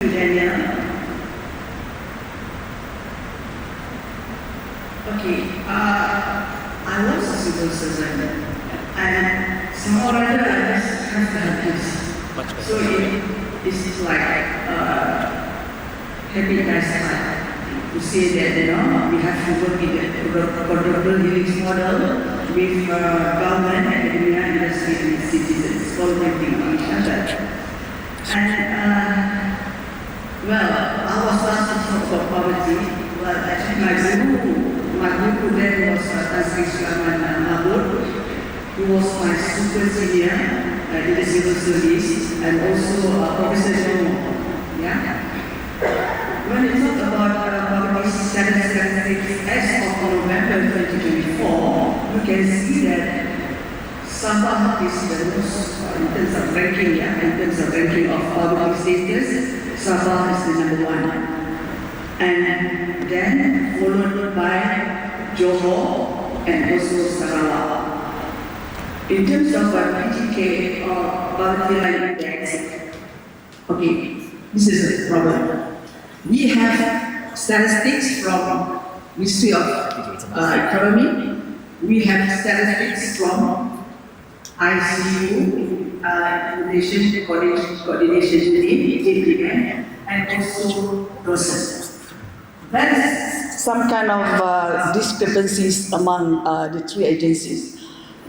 Danial. Okay, I was a civil servant, and somehow or other I just have to have this. So it's like happy lifestyle to say that we have to work in a quadruple helix model with government, academia, industry, and citizens, collaborating on each other. And well, I was asked to talk about poverty. Well, actually, my guru then was Sulaiman Mahbob, who was my super senior in the civil service, and also Professor Jomo. Yeah. When we talk about poverty statistics as of November 2024, you can see that Sabah is the most, in terms of ranking, in terms of ranking of poverty status, Sabah is the number one. And then followed by Jomo and also Sarawak. In terms of PGK or Poverty Line Index, okay, this is a problem. We have statistics from Ministry of Economy. We have statistics from ICU, Nation Coordination Team, JPM, and also PROSES. That is some kind of discrepancies among the three agencies.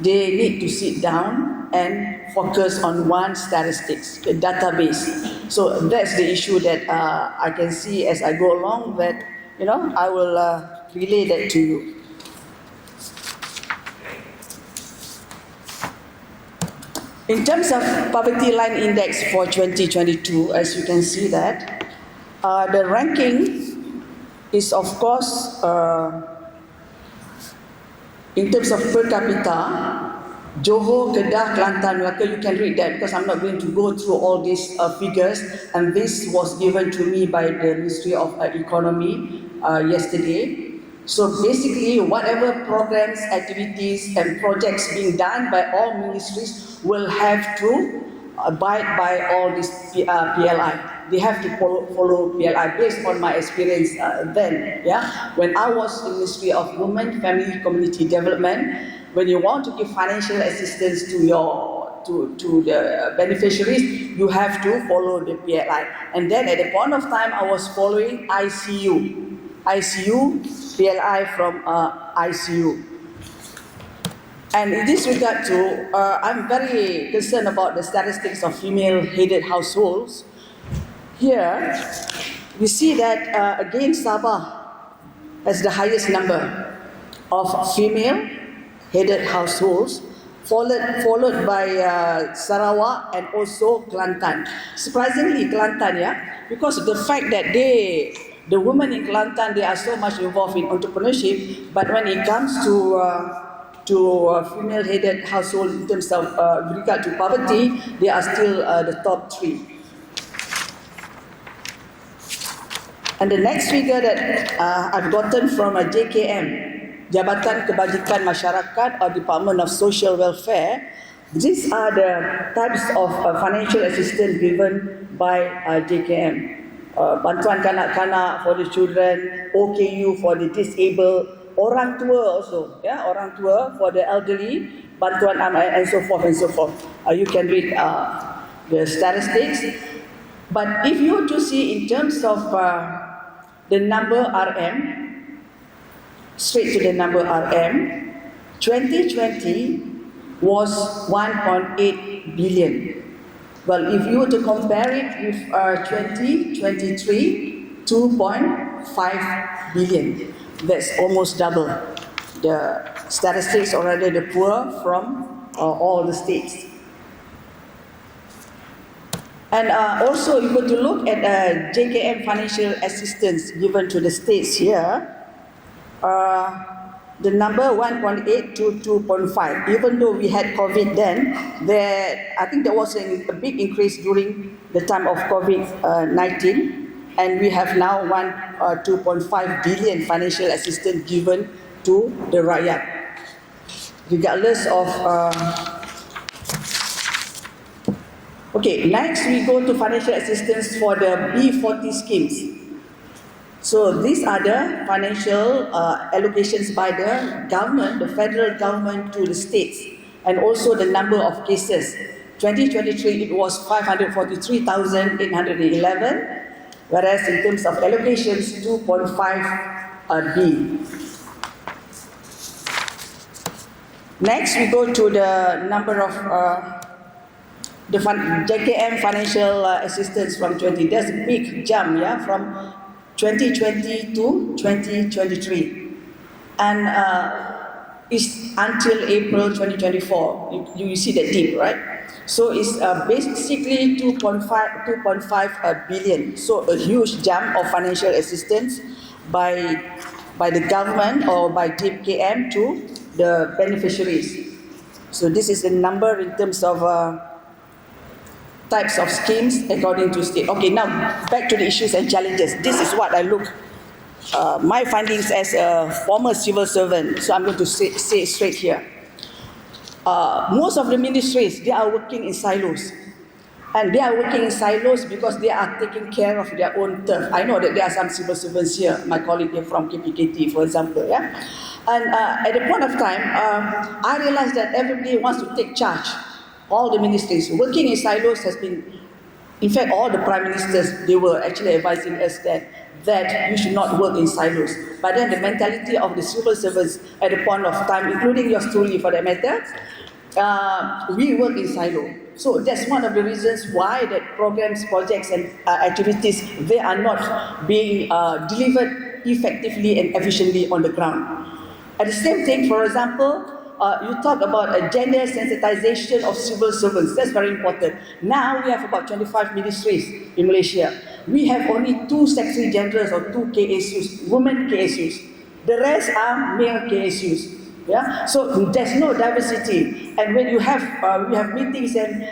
They need to sit down and focus on one statistics, a database. So that's the issue that I can see as I go along, that I will relay that to you. In terms of poverty line index for 2022, as you can see that, the ranking is of course, in terms of per capita, Johor, Kedah, Kelantan, Melaka, you can read that because I'm not going to go through all these figures, and this was given to me by the Ministry of Economy yesterday. So basically, whatever programs, activities and projects being done by all ministries will have to abide by all this PLI. They have to follow PLI based on my experience then. Yeah, when I was in the Ministry of Women, Family, Community Development, when you want to give financial assistance to the beneficiaries, you have to follow the PLI. And then at the point of time, I was following ICU, PLI from ICU. And in this regard too, I'm very concerned about the statistics of female-headed households. Here, we see that again Sabah has the highest number of female-headed households, followed by Sarawak and also Kelantan. Surprisingly, Kelantan, because of the fact that the women in Kelantan, they are so much involved in entrepreneurship, but when it comes to female-headed household in terms of regard to poverty, they are still the top three. And the next figure that I've gotten from a JKM, Jabatan Kebajikan Masyarakat or Department of Social Welfare, these are the types of financial assistance given by JKM. Bantuan kanak-kanak for the children, OKU for the disabled, orang tua also, orang tua for the elderly, bantuan and so forth and so forth. You can read the statistics. But if you were to see in terms of the number RM, straight to the number RM, 2020 was 1.8 billion. Well, if you were to compare it with 2023, 2.5 billion. That's almost double the statistics or rather the poor from all the states. And also, if you were to look at JKM financial assistance given to the states here, the number 1.8 to 2.5. Even though we had COVID then, I think there was a big increase during the time of COVID-19. And we have now 2.5 billion financial assistance given to the rakyat, regardless of Okay, next we go to financial assistance for the B40 schemes. So these are the financial allocations by the government, the federal government to the states, and also the number of cases. 2023 it was 543,811, whereas in terms of allocations 2.5 B. Next we go to the number of the JKM financial assistance from 20. There's a big jump, yeah, from 2020 to 2023, and it's until April 2024. You see that dip, right? So it's basically 2.5 billion. So a huge jump of financial assistance by the government or by JKM to the beneficiaries. So this is the number in terms of types of schemes according to state. Okay, now back to the issues and challenges. This is what I look, my findings as a former civil servant. So I'm going to say straight here. Most of the ministries, they are working in silos. And they are working in silos because they are taking care of their own turf. I know that there are some civil servants here, my colleague here from KPKT, for example. Yeah? And at the point of time, I realized that everybody wants to take charge. All the ministries working in silos has been, in fact, all the prime ministers, they were actually advising us that you should not work in silos. But then the mentality of the civil servants at the point of time, including your story for that matter, we work in silo. So that's one of the reasons why that programs, projects and activities, they are not being delivered effectively and efficiently on the ground. At the same thing, for example, you talk about a gender sensitization of civil servants. That's very important. Now we have about 25 ministries in Malaysia. We have only 2 secretary generals or 2 KSUs, women KSUs. The rest are male KSUs. Yeah, so there's no diversity. And when you have we have meetings and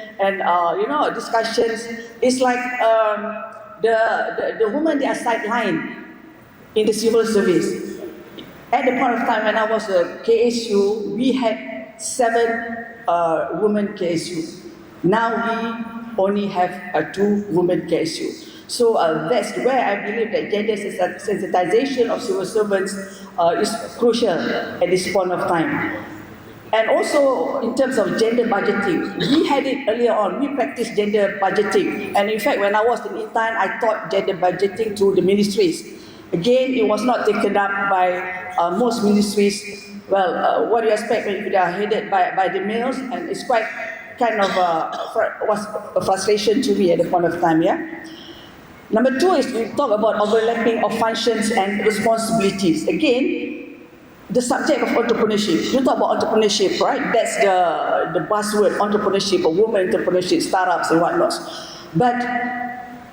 discussions, it's like the women, they are sidelined in the civil service. At the point of time when I was a KSU, we had 7 women KSU. Now we only have 2 women KSU. So that's where I believe that gender sensitization of civil servants is crucial at this point of time. And also in terms of gender budgeting, we had it earlier on. We practiced gender budgeting. And in fact, when I was in intern, I taught gender budgeting to the ministries. Again, it was not taken up by most ministries. Well, what do you expect when they are headed by the males? And it's quite kind of was a frustration to me at the point of time, yeah? Number 2 is we talk about overlapping of functions and responsibilities. Again, the subject of entrepreneurship. You talk about entrepreneurship, right? That's the buzzword, entrepreneurship, or women entrepreneurship, startups and whatnot. But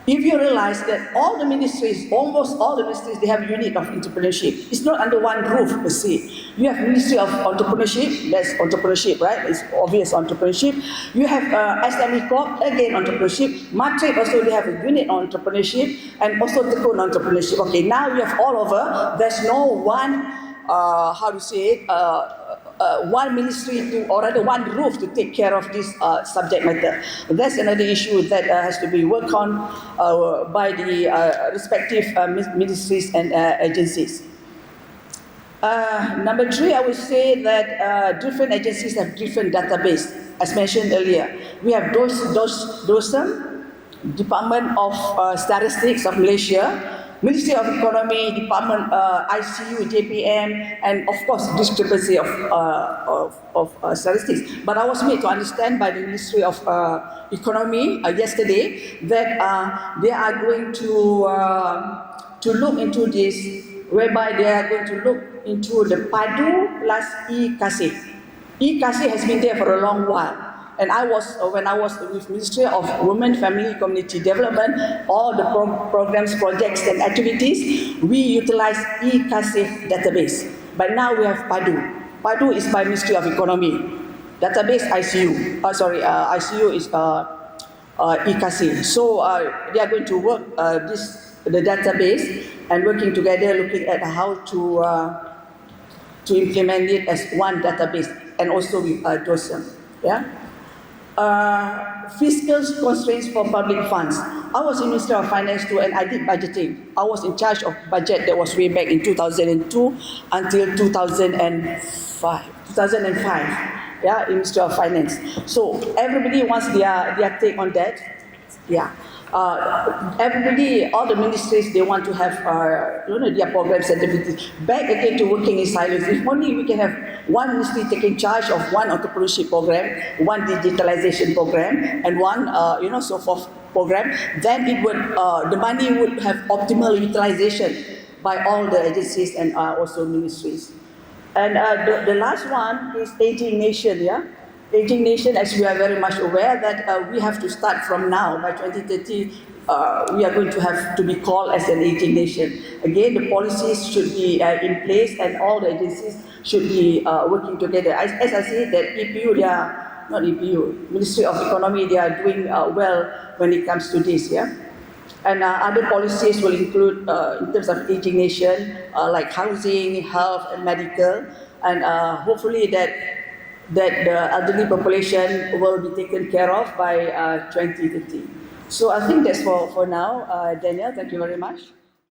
if you realize that all the ministries, almost all the ministries, they have a unit of entrepreneurship. It's not under one roof per se. You have Ministry of Entrepreneurship, that's entrepreneurship, right? It's obvious entrepreneurship. You have ASLI Corp, again entrepreneurship. Matrix also, they have a unit on entrepreneurship, and also Tekun entrepreneurship. Okay, now you have all over. There's no one, one ministry to, or rather one roof to take care of this subject matter. That's another issue that has to be worked on by the respective ministries and agencies. Number 3, I would say that different agencies have different database. As mentioned earlier, we have DOSM, Department of Statistics of Malaysia, Ministry of Economy, Department ICU, JPM, and of course discrepancy of statistics. But I was made to understand by the Ministry of Economy yesterday that they are going to look into this, whereby they are going to look into the PADU plus e-Kasih. E-Kasih has been there for a long while. And when I was with Ministry of Women, Family, Community Development, all the programs, projects and activities, we utilize e-Kasih database. But now we have PADU. PADU is by Ministry of Economy. Database ICU. ICU is e-Kasih. So they are going to work the database and working together, looking at how to implement it as one database, and also with DOSM. Yeah. fiscal constraints for public funds. I was in Ministry of Finance too, and I did budgeting. I was in charge of budget that was way back in 2002 until 2005. Yeah, in Ministry of Finance. So everybody wants their take on that. Yeah. Everybody, all the ministries, they want to have their programs and activities. Back again to working in silos. If only we can have one ministry taking charge of one entrepreneurship program, one digitalization program, and one so forth program, then it would the money would have optimal utilization by all the agencies and also ministries. And the last one is aging nation. Yeah. Aging nation, as we are very much aware that we have to start from now. By 2030, we are going to have to be called as an aging nation. Again, the policies should be in place and all the agencies should be working together. As I say, that EPU, Ministry of Economy, they are doing well when it comes to this. Yeah. And other policies will include, in terms of aging nation, like housing, health, and medical, and hopefully that the elderly population will be taken care of by 2030. So I think that's for now. Daniel, thank you very much.